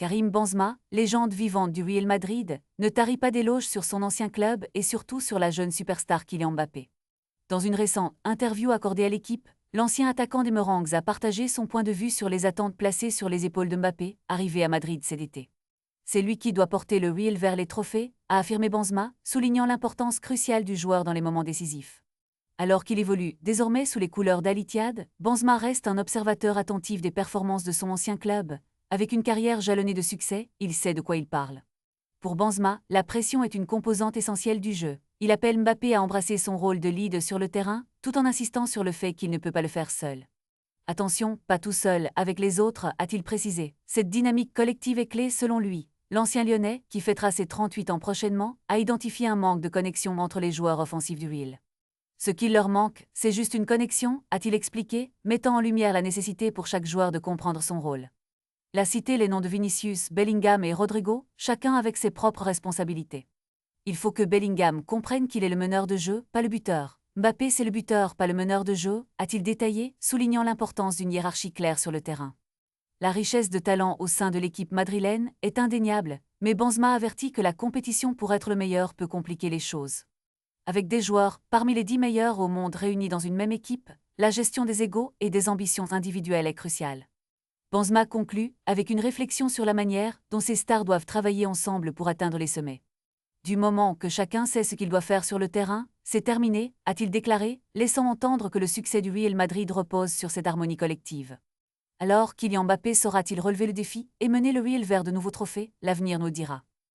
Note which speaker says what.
Speaker 1: Karim Benzema, légende vivante du Real Madrid, ne tarit pas d'éloges sur son ancien club et surtout sur la jeune superstar Kylian Mbappé. Dans une récente interview accordée à l'équipe, l'ancien attaquant des Merengues a partagé son point de vue sur les attentes placées sur les épaules de Mbappé, arrivé à Madrid cet été. C'est lui qui doit porter le Real vers les trophées, a affirmé Benzema, soulignant l'importance cruciale du joueur dans les moments décisifs. Alors qu'il évolue désormais sous les couleurs d'Al Ittihad, Benzema reste un observateur attentif des performances de son ancien club. Avec une carrière jalonnée de succès, il sait de quoi il parle. Pour Benzema, la pression est une composante essentielle du jeu. Il appelle Mbappé à embrasser son rôle de lead sur le terrain, tout en insistant sur le fait qu'il ne peut pas le faire seul. Attention, pas tout seul, avec les autres, a-t-il précisé. Cette dynamique collective est clé selon lui. L'ancien Lyonnais, qui fêtera ses 38 ans prochainement, a identifié un manque de connexion entre les joueurs offensifs du Real. Ce qui leur manque, c'est juste une connexion, a-t-il expliqué, mettant en lumière la nécessité pour chaque joueur de comprendre son rôle. Il a cité les noms de Vinicius, Bellingham et Rodrigo, chacun avec ses propres responsabilités. Il faut que Bellingham comprenne qu'il est le meneur de jeu, pas le buteur. Mbappé c'est le buteur, pas le meneur de jeu, a-t-il détaillé, soulignant l'importance d'une hiérarchie claire sur le terrain. La richesse de talent au sein de l'équipe madrilène est indéniable, mais Benzema avertit que la compétition pour être le meilleur peut compliquer les choses. Avec des joueurs parmi les 10 meilleurs au monde réunis dans une même équipe, la gestion des égos et des ambitions individuelles est cruciale. Benzema conclut avec une réflexion sur la manière dont ces stars doivent travailler ensemble pour atteindre les sommets. Du moment que chacun sait ce qu'il doit faire sur le terrain, c'est terminé, a-t-il déclaré, laissant entendre que le succès du Real Madrid repose sur cette harmonie collective. Alors, Kylian Mbappé saura-t-il relever le défi et mener le Real vers de nouveaux trophées? L'avenir nous le dira.